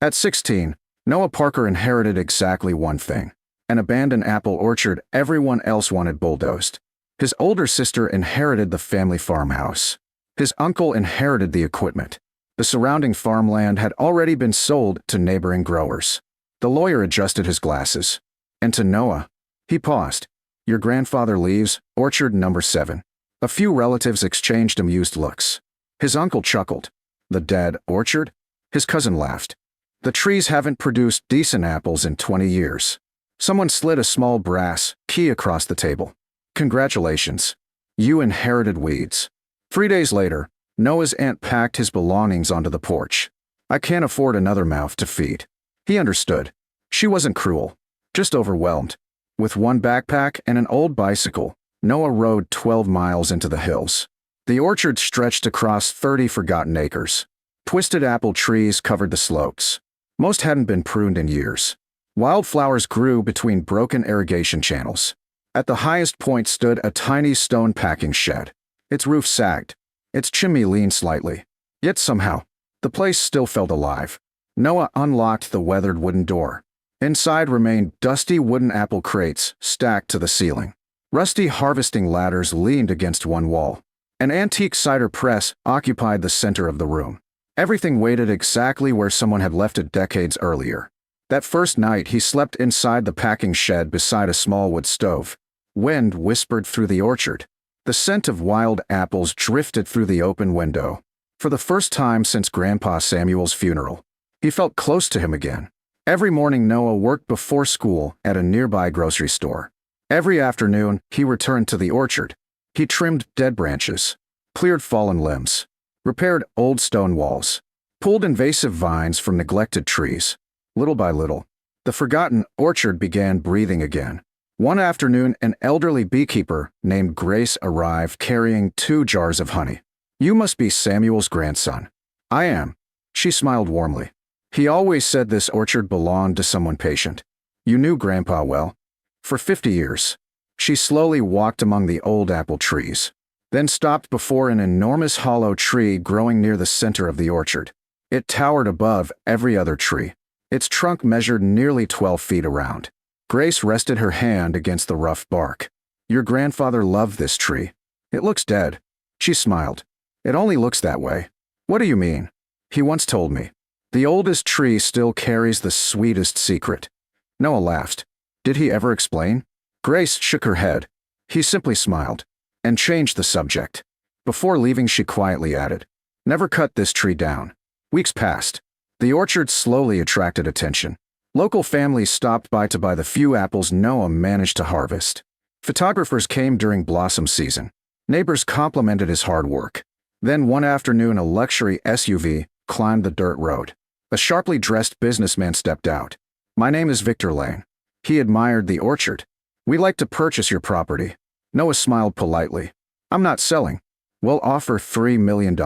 At 16, Noah Parker inherited exactly one thing: an abandoned apple orchard everyone else wanted bulldozed. His older sister inherited the family farmhouse. His uncle inherited the equipment. The surrounding farmland had already been sold to neighboring growers. The lawyer adjusted his glasses. And to Noah, he paused. "Your grandfather leaves, orchard number 7. A few relatives exchanged amused looks. His uncle chuckled. "The dead orchard?" His cousin laughed. "The trees haven't produced decent apples in 20 years. Someone slid a small brass key across the table. "Congratulations. You inherited weeds." 3 days later, Noah's aunt packed his belongings onto the porch. "I can't afford another mouth to feed." He understood. She wasn't cruel, just overwhelmed. With one backpack and an old bicycle, Noah rode 12 miles into the hills. The orchard stretched across 30 forgotten acres. Twisted apple trees covered the slopes. Most hadn't been pruned in years. Wildflowers grew between broken irrigation channels. At the highest point stood a tiny stone packing shed. Its roof sagged. Its chimney leaned slightly. Yet somehow, the place still felt alive. Noah unlocked the weathered wooden door. Inside remained dusty wooden apple crates stacked to the ceiling. Rusty harvesting ladders leaned against one wall. An antique cider press occupied the center of the room. Everything waited exactly where someone had left it decades earlier. That first night, he slept inside the packing shed beside a small wood stove. Wind whispered through the orchard. The scent of wild apples drifted through the open window. For the first time since Grandpa Samuel's funeral, he felt close to him again. Every morning, Noah worked before school at a nearby grocery store. Every afternoon, he returned to the orchard. He trimmed dead branches, cleared fallen limbs, repaired old stone walls, pulled invasive vines from neglected trees. Little by little, the forgotten orchard began breathing again. One afternoon, an elderly beekeeper named Grace arrived carrying 2 jars of honey. "You must be Samuel's grandson." "I am." She smiled warmly. "He always said this orchard belonged to someone patient." "You knew Grandpa well." "For 50 years." She slowly walked among the old apple trees, then stopped before an enormous hollow tree growing near the center of the orchard. It towered above every other tree. Its trunk measured nearly 12 feet around. Grace rested her hand against the rough bark. "Your grandfather loved this tree. It looks dead." She smiled. "It only looks that way." "What do you mean?" "He once told me. The oldest tree still carries the sweetest secret." Noah laughed. "Did he ever explain?" Grace shook her head. He simply smiled and changed the subject. Before leaving, she quietly added, "Never cut this tree down." Weeks passed. The orchard slowly attracted attention. Local families stopped by to buy the few apples Noah managed to harvest. Photographers came during blossom season. Neighbors complimented his hard work. Then one afternoon, a luxury SUV climbed the dirt road. A sharply dressed businessman stepped out. "My name is Victor Lane." He admired the orchard. "We'd like to purchase your property." Noah smiled politely. "I'm not selling." "We'll offer $3 million.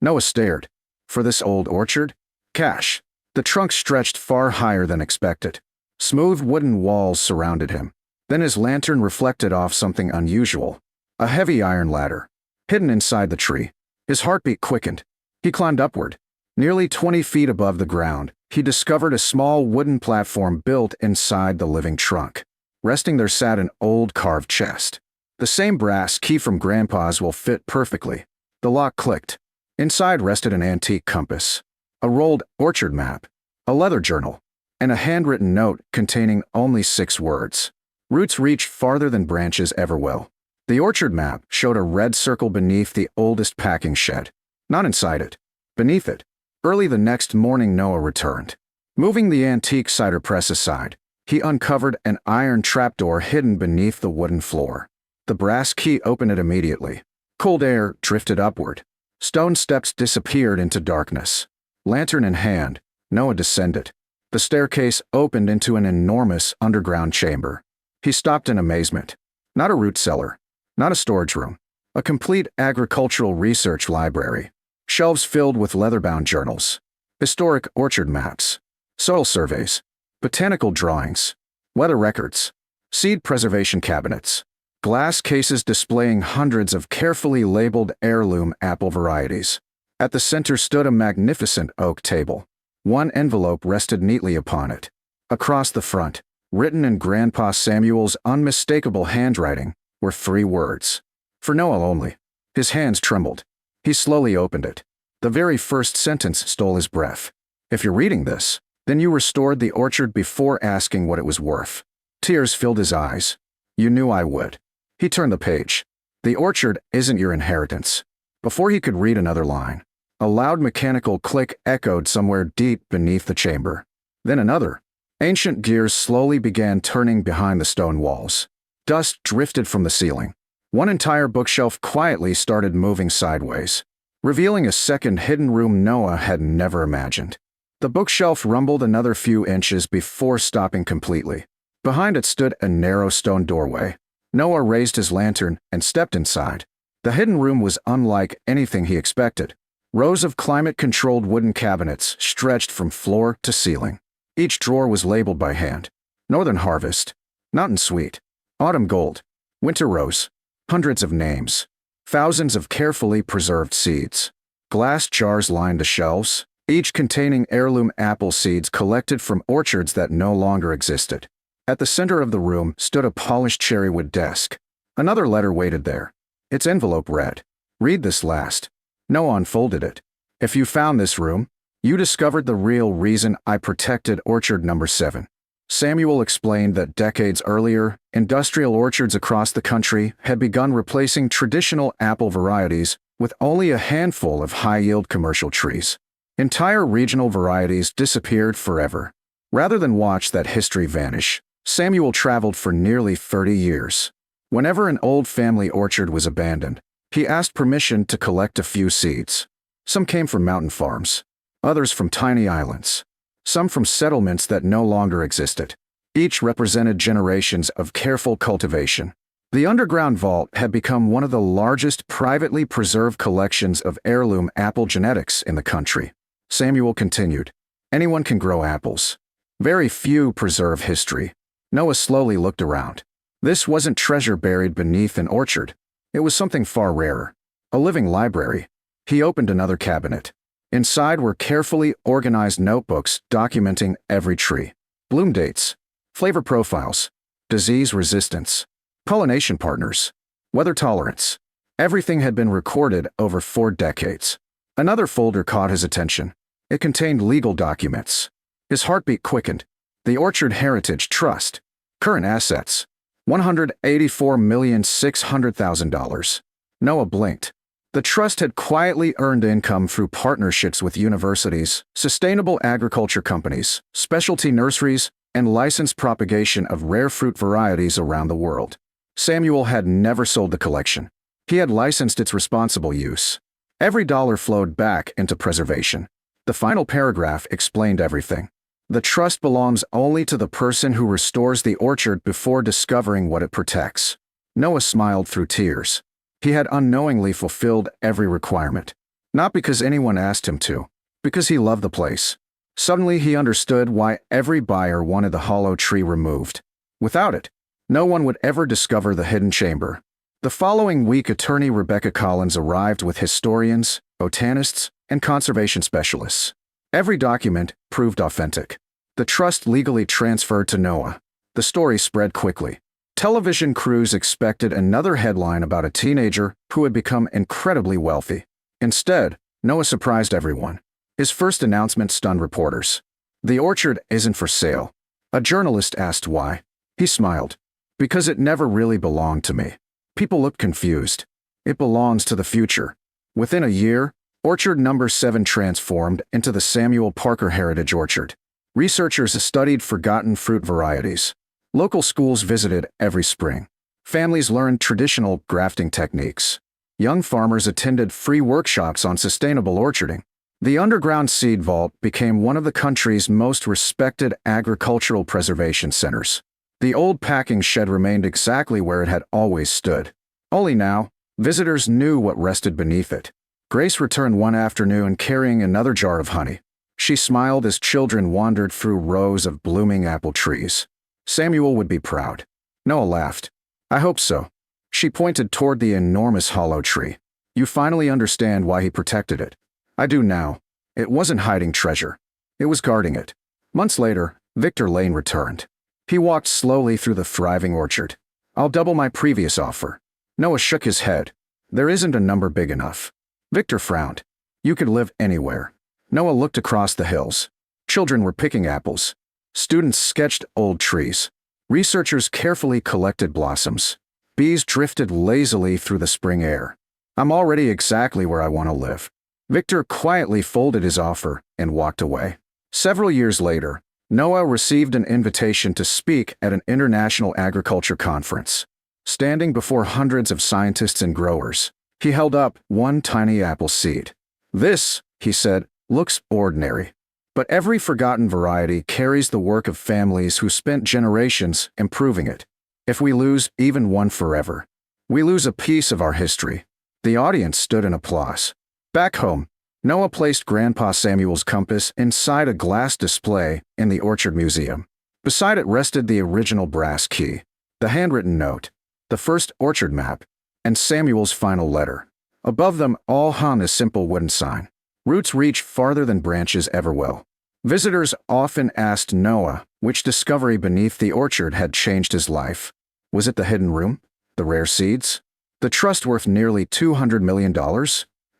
Noah stared. "For this old orchard?" "Cash." The trunk stretched far higher than expected. Smooth wooden walls surrounded him. Then his lantern reflected off something unusual. A heavy iron ladder, hidden inside the tree. His heartbeat quickened. He climbed upward. Nearly 20 feet above the ground, he discovered a small wooden platform built inside the living trunk. Resting there sat an old carved chest. The same brass key from Grandpa's will fit perfectly. The lock clicked. Inside rested an antique compass, a rolled orchard map, a leather journal, and a handwritten note containing only 6 words. "Roots reach farther than branches ever will." The orchard map showed a red circle beneath the oldest packing shed. Not inside it, beneath it. Early the next morning, Noah returned. Moving the antique cider press aside, he uncovered an iron trapdoor hidden beneath the wooden floor. The brass key opened it immediately. Cold air drifted upward. Stone steps disappeared into darkness. Lantern in hand, Noah descended. The staircase opened into an enormous underground chamber. He stopped in amazement. Not a root cellar, not a storage room, a complete agricultural research library. Shelves filled with leather-bound journals, historic orchard maps, soil surveys, botanical drawings, weather records, seed preservation cabinets, glass cases displaying hundreds of carefully labeled heirloom apple varieties. At the center stood a magnificent oak table. One envelope rested neatly upon it. Across the front, written in Grandpa Samuel's unmistakable handwriting, were 3 words. For Noah only. His hands trembled. He slowly opened it. The very first sentence stole his breath. "If you're reading this, then you restored the orchard before asking what it was worth." Tears filled his eyes. "You knew I would." He turned the page. "The orchard isn't your inheritance." Before he could read another line, a loud mechanical click echoed somewhere deep beneath the chamber. Then another. Ancient gears slowly began turning behind the stone walls. Dust drifted from the ceiling. One entire bookshelf quietly started moving sideways, revealing a second hidden room Noah had never imagined. The bookshelf rumbled another few inches before stopping completely. Behind it stood a narrow stone doorway. Noah raised his lantern and stepped inside. The hidden room was unlike anything he expected. Rows of climate-controlled wooden cabinets stretched from floor to ceiling. Each drawer was labeled by hand. Northern Harvest, Mountain Sweet, Autumn Gold, Winter Rose. Hundreds of names. Thousands of carefully preserved seeds. Glass jars lined the shelves, each containing heirloom apple seeds collected from orchards that no longer existed. At the center of the room stood a polished cherrywood desk. Another letter waited there. Its envelope read, "Read this last." Noah unfolded it. "If you found this room, you discovered the real reason I protected orchard number 7. Samuel explained that decades earlier, industrial orchards across the country had begun replacing traditional apple varieties with only a handful of high-yield commercial trees. Entire regional varieties disappeared forever. Rather than watch that history vanish, Samuel traveled for nearly 30 years. Whenever an old family orchard was abandoned, he asked permission to collect a few seeds. Some came from mountain farms, others from tiny islands, some from settlements that no longer existed. Each represented generations of careful cultivation. The underground vault had become one of the largest privately preserved collections of heirloom apple genetics in the country. Samuel continued, "Anyone can grow apples. Very few preserve history." Noah slowly looked around. This wasn't treasure buried beneath an orchard. It was something far rarer. A living library. He opened another cabinet. Inside were carefully organized notebooks documenting every tree. Bloom dates, flavor profiles, disease resistance, pollination partners, weather tolerance. Everything had been recorded over 4 decades. Another folder caught his attention. It contained legal documents. His heartbeat quickened. The Orchard Heritage Trust. Current assets, $184,600,000. Noah blinked. The trust had quietly earned income through partnerships with universities, sustainable agriculture companies, specialty nurseries, and licensed propagation of rare fruit varieties around the world. Samuel had never sold the collection. He had licensed its responsible use. Every dollar flowed back into preservation. The final paragraph explained everything. The trust belongs only to the person who restores the orchard before discovering what it protects. Noah smiled through tears. He had unknowingly fulfilled every requirement. Not because anyone asked him to, because he loved the place. Suddenly he understood why every buyer wanted the hollow tree removed. Without it, no one would ever discover the hidden chamber. The following week, attorney Rebecca Collins arrived with historians, botanists, and conservation specialists. Every document proved authentic. The trust legally transferred to Noah. The story spread quickly. Television crews expected another headline about a teenager who had become incredibly wealthy. Instead, Noah surprised everyone. His first announcement stunned reporters. "The orchard isn't for sale." A journalist asked why. He smiled. "Because it never really belonged to me." People looked confused. "It belongs to the future." Within a year, Orchard number 7 transformed into the Samuel Parker Heritage Orchard. Researchers studied forgotten fruit varieties. Local schools visited every spring. Families learned traditional grafting techniques. Young farmers attended free workshops on sustainable orcharding. The underground seed vault became one of the country's most respected agricultural preservation centers. The old packing shed remained exactly where it had always stood. Only now, visitors knew what rested beneath it. Grace returned one afternoon carrying another jar of honey. She smiled as children wandered through rows of blooming apple trees. Samuel would be proud. Noah laughed. "I hope so." She pointed toward the enormous hollow tree. "You finally understand why he protected it." "I do now. It wasn't hiding treasure. It was guarding it. Months later, Victor Lane returned. He walked slowly through the thriving orchard. "I'll double my previous offer." Noah shook his head. "There isn't a number big enough." Victor frowned. "You could live anywhere." Noah looked across the hills. Children were picking apples. Students sketched old trees. Researchers carefully collected blossoms. Bees drifted lazily through the spring air. "I'm already exactly where I want to live." Victor quietly folded his offer and walked away. Several years later, Noah received an invitation to speak at an international agriculture conference. Standing before hundreds of scientists and growers, he held up one tiny apple seed. "This," he said, "looks ordinary. But every forgotten variety carries the work of families who spent generations improving it. If we lose even one forever, we lose a piece of our history." The audience stood in applause. Back home, Noah placed Grandpa Samuel's compass inside a glass display in the Orchard Museum. Beside it rested the original brass key, the handwritten note, the first orchard map, and Samuel's final letter. Above them all hung a simple wooden sign: "Roots reach farther than branches ever will." Visitors often asked Noah which discovery beneath the orchard had changed his life. Was it the hidden room? The rare seeds? The trust worth nearly $200 million?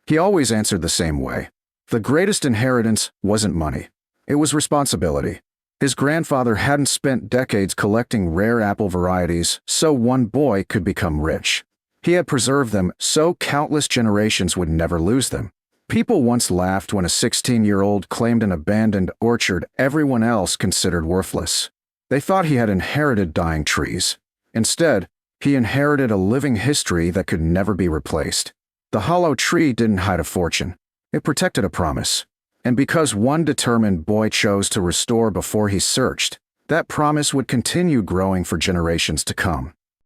He always answered the same way. The greatest inheritance wasn't money. It was responsibility. His grandfather hadn't spent decades collecting rare apple varieties so one boy could become rich. He had preserved them so countless generations would never lose them. People once laughed when a 16-year-old claimed an abandoned orchard everyone else considered worthless. They thought he had inherited dying trees. Instead, he inherited a living history that could never be replaced. The hollow tree didn't hide a fortune. It protected a promise. And because one determined boy chose to restore before he searched, that promise would continue growing for generations to come.